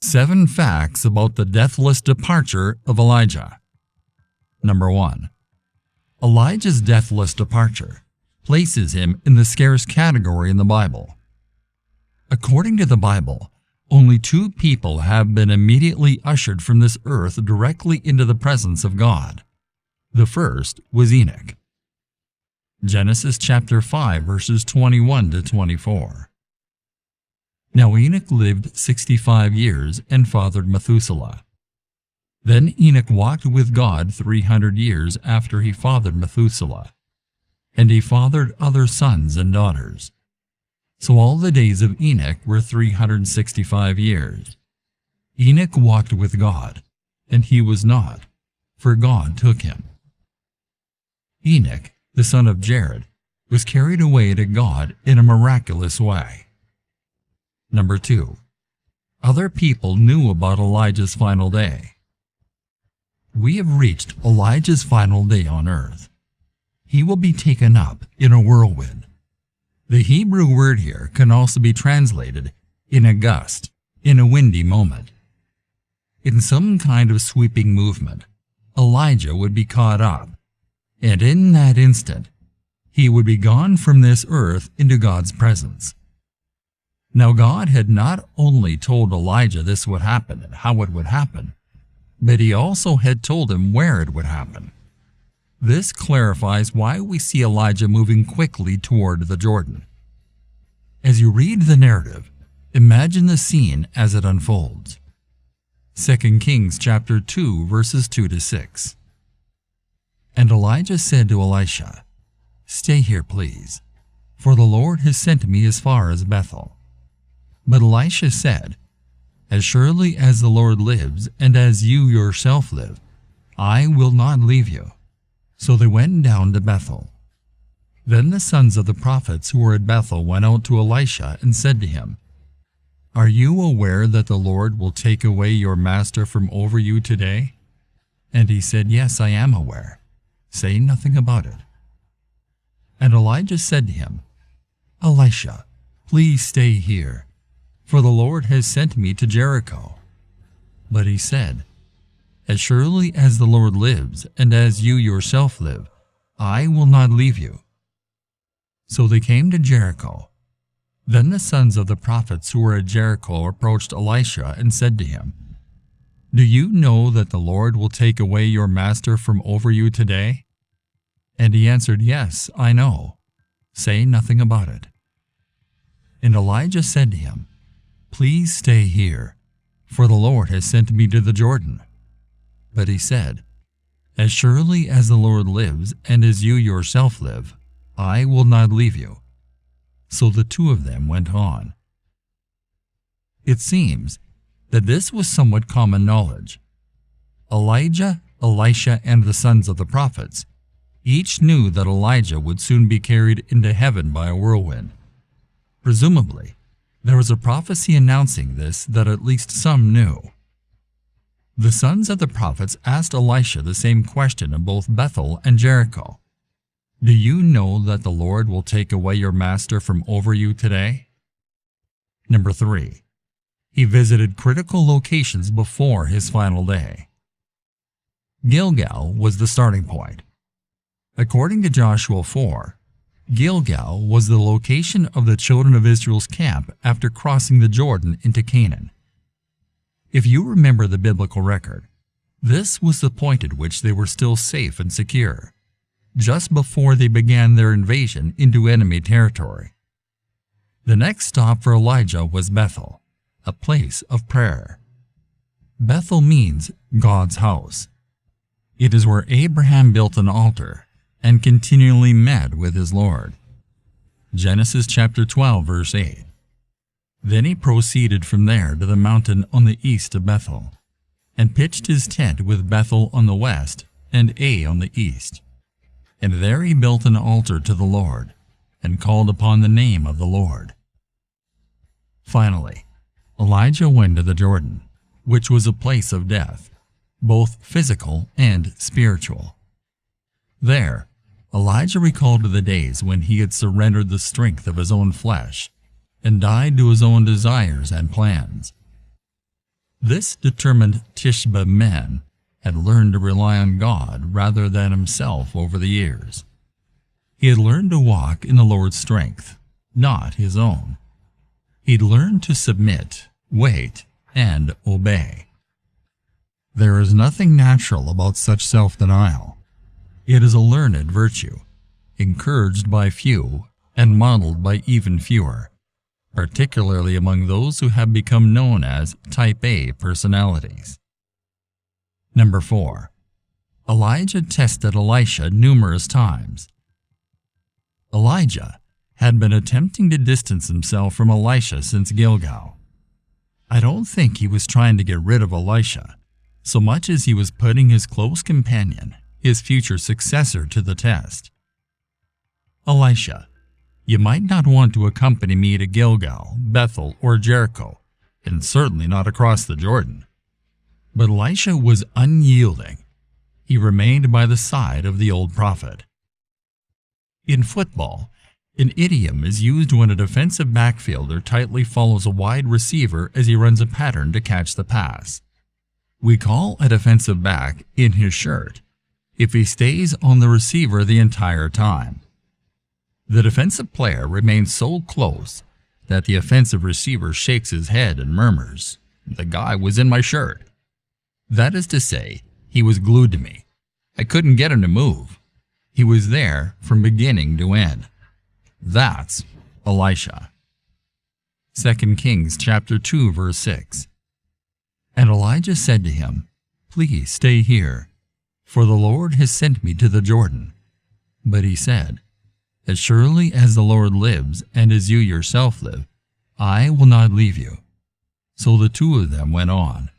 7 facts about the deathless departure of Elijah. Number 1. Elijah's deathless departure places him in the scarce category in the Bible. According to the Bible, only 2 people have been immediately ushered from this earth directly into the presence of God. The first was Enoch. Genesis chapter 5 verses 21 to 24. Now Enoch lived 65 years and fathered Methuselah. Then Enoch walked with God 300 years after he fathered Methuselah, and he fathered other sons and daughters. So all the days of Enoch were 365 years. Enoch walked with God, and he was not, for God took him. Enoch, the son of Jared, was carried away to God in a miraculous way. Number 2. Other people knew about Elijah's final day. We have reached Elijah's final day on earth. He will be taken up in a whirlwind. The Hebrew word here can also be translated in a gust, in a windy moment. In some kind of sweeping movement, Elijah would be caught up, and in that instant, he would be gone from this earth into God's presence. Now God had not only told Elijah this would happen and how it would happen, but he also had told him where it would happen. This clarifies why we see Elijah moving quickly toward the Jordan. As you read the narrative, imagine the scene as it unfolds. 2 Kings chapter 2 verses 2 to 6. And Elijah said to Elisha, "Stay here, please, for the Lord has sent me as far as Bethel." But Elisha said, "As surely as the Lord lives, and as you yourself live, I will not leave you." So they went down to Bethel. Then the sons of the prophets who were at Bethel went out to Elisha and said to him, "Are you aware that the Lord will take away your master from over you today?" And he said, "Yes, I am aware. Say nothing about it." And Elijah said to him, "Elisha, please stay here, for the Lord has sent me to Jericho." But he said, "As surely as the Lord lives, and as you yourself live, I will not leave you." So they came to Jericho. Then the sons of the prophets who were at Jericho approached Elisha and said to him, "Do you know that the Lord will take away your master from over you today?" And he answered, "Yes, I know. Say nothing about it." And Elijah said to him, "Please stay here, for the Lord has sent me to the Jordan." But he said, "As surely as the Lord lives, and as you yourself live, I will not leave you." So the 2 of them went on. It seems that this was somewhat common knowledge. Elijah, Elisha, and the sons of the prophets each knew that Elijah would soon be carried into heaven by a whirlwind. Presumably, there was a prophecy announcing this that at least some knew. The sons of the prophets asked Elisha the same question in both Bethel and Jericho. "Do you know that the Lord will take away your master from over you today?" Number 3. He visited critical locations before his final day. Gilgal was the starting point. According to Joshua 4, Gilgal was the location of the children of Israel's camp after crossing the Jordan into Canaan. If you remember the biblical record, this was the point at which they were still safe and secure, just before they began their invasion into enemy territory. The next stop for Elijah was Bethel, a place of prayer. Bethel means God's house. It is where Abraham built an altar and continually met with his Lord. Genesis chapter 12 verse 8. Then he proceeded from there to the mountain on the east of Bethel, and pitched his tent with Bethel on the west and Ai on the east. And there he built an altar to the Lord, and called upon the name of the Lord. Finally, Elijah went to the Jordan, which was a place of death, both physical and spiritual. There, Elijah recalled the days when he had surrendered the strength of his own flesh and died to his own desires and plans. This determined Tishba man had learned to rely on God rather than himself over the years. He had learned to walk in the Lord's strength, not his own. He'd learned to submit, wait, and obey. There is nothing natural about such self-denial. It is a learned virtue, encouraged by few and modeled by even fewer, particularly among those who have become known as Type A personalities. Number 4. Elijah tested Elisha numerous times. Elijah had been attempting to distance himself from Elisha since Gilgal. I don't think he was trying to get rid of Elisha, so much as he was putting his close companion, his future successor, to the test. Elisha, you might not want to accompany me to Gilgal, Bethel, or Jericho, and certainly not across the Jordan. But Elisha was unyielding. He remained by the side of the old prophet. In football, an idiom is used when a defensive backfielder tightly follows a wide receiver as he runs a pattern to catch the pass. We call a defensive back in his shirt if he stays on the receiver the entire time. The defensive player remains so close that the offensive receiver shakes his head and murmurs, "The guy was in my shirt." That is to say, he was glued to me. I couldn't get him to move. He was there from beginning to end. That's Elisha. 2 Kings chapter 2 verse 6. And Elijah said to him, "Please stay here, for the Lord has sent me to the Jordan." But he said, "As surely as the Lord lives and as you yourself live, I will not leave you." So the two of them went on.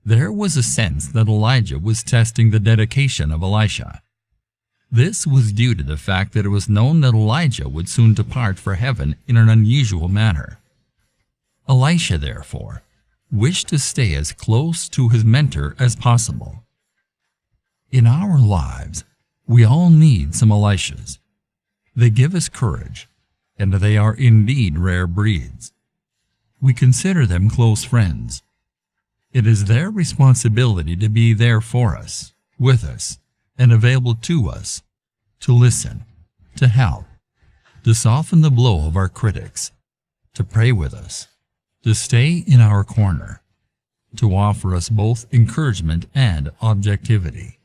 There was a sense that Elijah was testing the dedication of Elisha. This was due to the fact that it was known that Elijah would soon depart for heaven in an unusual manner. Elisha, therefore, wished to stay as close to his mentor as possible. In our lives, we all need some Elishas. They give us courage, and they are indeed rare breeds. We consider them close friends. It is their responsibility to be there for us, with us, and available to us, to listen, to help, to soften the blow of our critics, to pray with us, to stay in our corner, to offer us both encouragement and objectivity.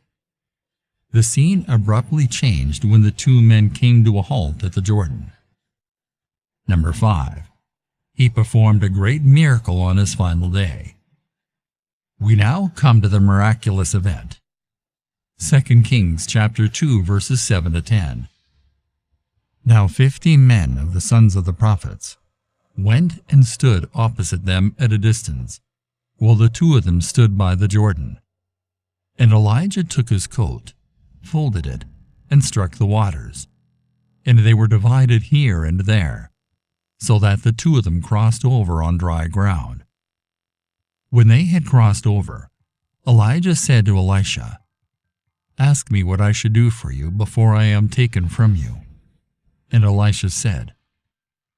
The scene abruptly changed when the two men came to a halt at the Jordan. Number 5. He performed a great miracle on his final day. We now come to the miraculous event. 2 Kings chapter 2 verses 7 to 10. Now 50 men of the sons of the prophets went and stood opposite them at a distance, while the two of them stood by the Jordan. And Elijah took his coat, folded it, and struck the waters, and they were divided here and there, so that the two of them crossed over on dry ground. When they had crossed over, Elijah said to Elisha, "Ask me what I should do for you before I am taken from you." And Elisha said,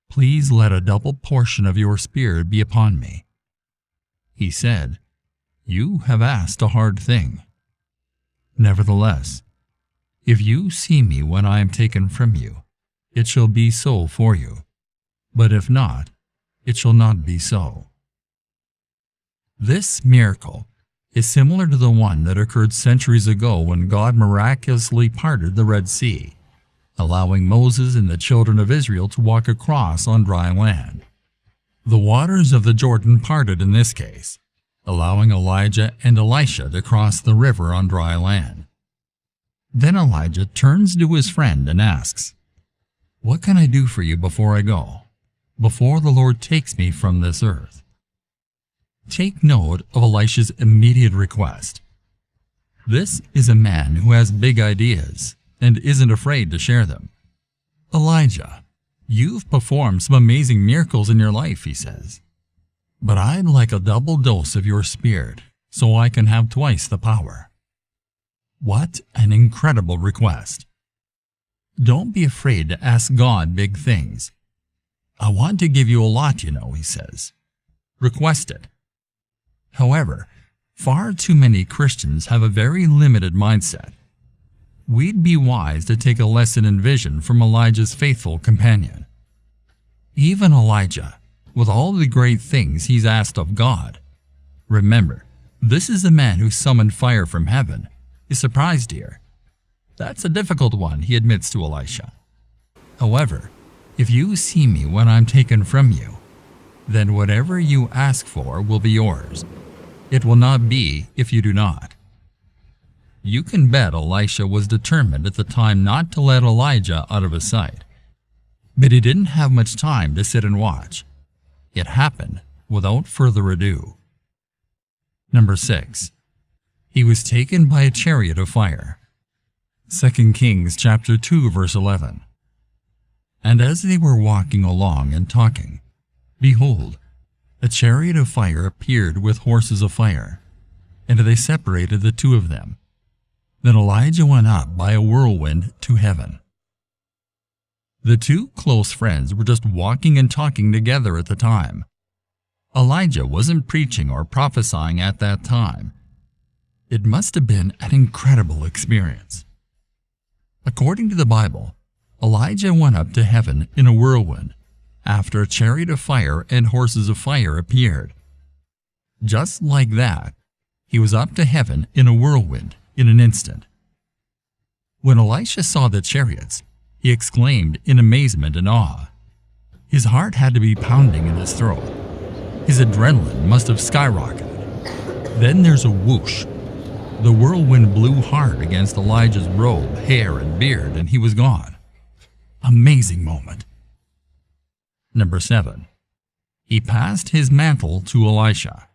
"Please let a double portion of your spirit be upon me." He said, "You have asked a hard thing. Nevertheless, if you see me when I am taken from you, it shall be so for you. But if not, it shall not be so." This miracle is similar to the one that occurred centuries ago when God miraculously parted the Red Sea, allowing Moses and the children of Israel to walk across on dry land. The waters of the Jordan parted in this case, allowing Elijah and Elisha to cross the river on dry land. Then Elijah turns to his friend and asks, "What can I do for you before I go, before the Lord takes me from this earth?" Take note of Elisha's immediate request. This is a man who has big ideas and isn't afraid to share them. "Elijah, you've performed some amazing miracles in your life," he says, "but I'd like a double dose of your spirit so I can have twice the power." What an incredible request. Don't be afraid to ask God big things. "I want to give you a lot, you know," he says. "Request it." However, far too many Christians have a very limited mindset. We'd be wise to take a lesson in vision from Elijah's faithful companion. Even Elijah, with all the great things he's asked of God. Remember, this is the man who summoned fire from heaven, is surprised here. That's a difficult one, he admits to Elisha. However, if you see me when I'm taken from you, then whatever you ask for will be yours. It will not be if you do not. You can bet Elisha was determined at the time not to let Elijah out of his sight. But he didn't have much time to sit and watch. It happened without further ado. Number 6. He was taken by a chariot of fire. 2 Kings chapter 2 verse 11. And as they were walking along and talking, behold, a chariot of fire appeared with horses of fire, and they separated the two of them. Then Elijah went up by a whirlwind to heaven. The two close friends were just walking and talking together at the time. Elijah wasn't preaching or prophesying at that time. It must have been an incredible experience. According to the Bible, Elijah went up to heaven in a whirlwind after a chariot of fire and horses of fire appeared. Just like that, he was up to heaven in a whirlwind in an instant. When Elisha saw the chariots, he exclaimed in amazement and awe. His heart had to be pounding in his throat. His adrenaline must have skyrocketed. Then there's a whoosh. The whirlwind blew hard against Elijah's robe, hair, and beard, and he was gone. Amazing moment. Number 7. He passed his mantle to Elisha.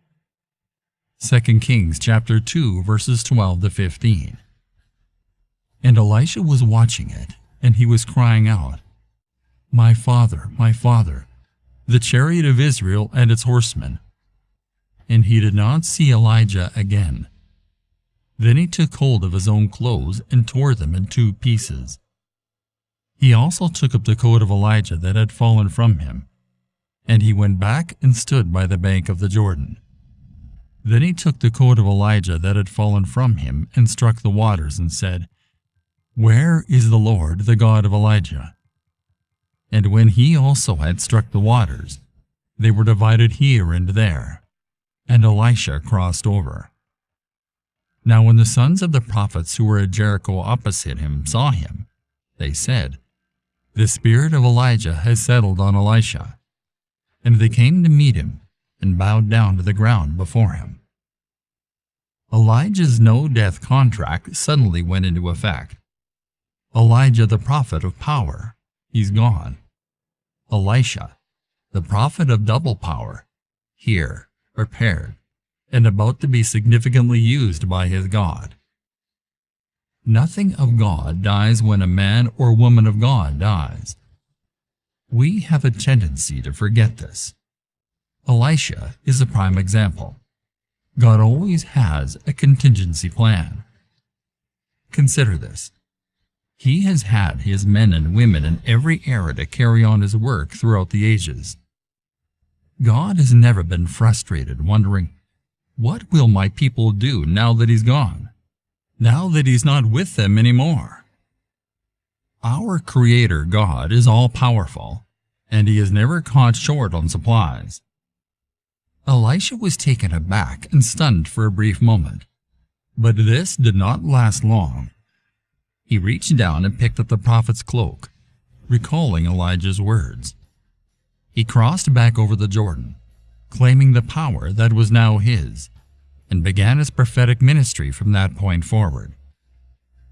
2 Kings chapter 2 verses 12 to 15. And Elisha was watching it, and he was crying out, my father, the chariot of Israel and its horsemen. And he did not see Elijah again. Then he took hold of his own clothes and tore them in 2 pieces. He also took up the coat of Elijah that had fallen from him, and he went back and stood by the bank of the Jordan. Then he took the coat of Elijah that had fallen from him and struck the waters and said, where is the Lord, the God of Elijah? And when he also had struck the waters, they were divided here and there, and Elisha crossed over. Now when the sons of the prophets who were at Jericho opposite him saw him, they said, the spirit of Elijah has settled on Elisha. And they came to meet him and bowed down to the ground before him. Elijah's no-death contract suddenly went into effect. Elijah, the prophet of power, he's gone. Elisha, the prophet of double power, here, prepared, and about to be significantly used by his God. Nothing of God dies when a man or woman of God dies. We have a tendency to forget this. Elisha is a prime example. God always has a contingency plan. Consider this. He has had his men and women in every era to carry on his work throughout the ages. God has never been frustrated, wondering, what will my people do now that he's gone? Now that he's not with them anymore? Our Creator God is all-powerful, and he is never caught short on supplies. Elisha was taken aback and stunned for a brief moment, but this did not last long. He reached down and picked up the prophet's cloak, recalling Elijah's words. He crossed back over the Jordan, claiming the power that was now his, and began his prophetic ministry from that point forward.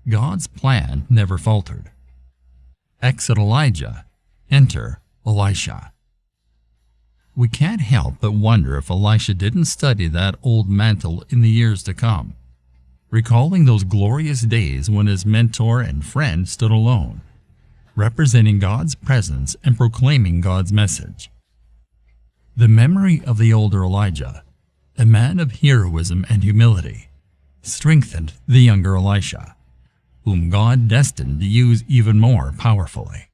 God's plan never faltered. Exit Elijah, enter Elisha. We can't help but wonder if Elisha didn't study that old mantle in the years to come, recalling those glorious days when his mentor and friend stood alone, representing God's presence and proclaiming God's message. The memory of the older Elijah, a man of heroism and humility, strengthened the younger Elisha, whom God destined to use even more powerfully.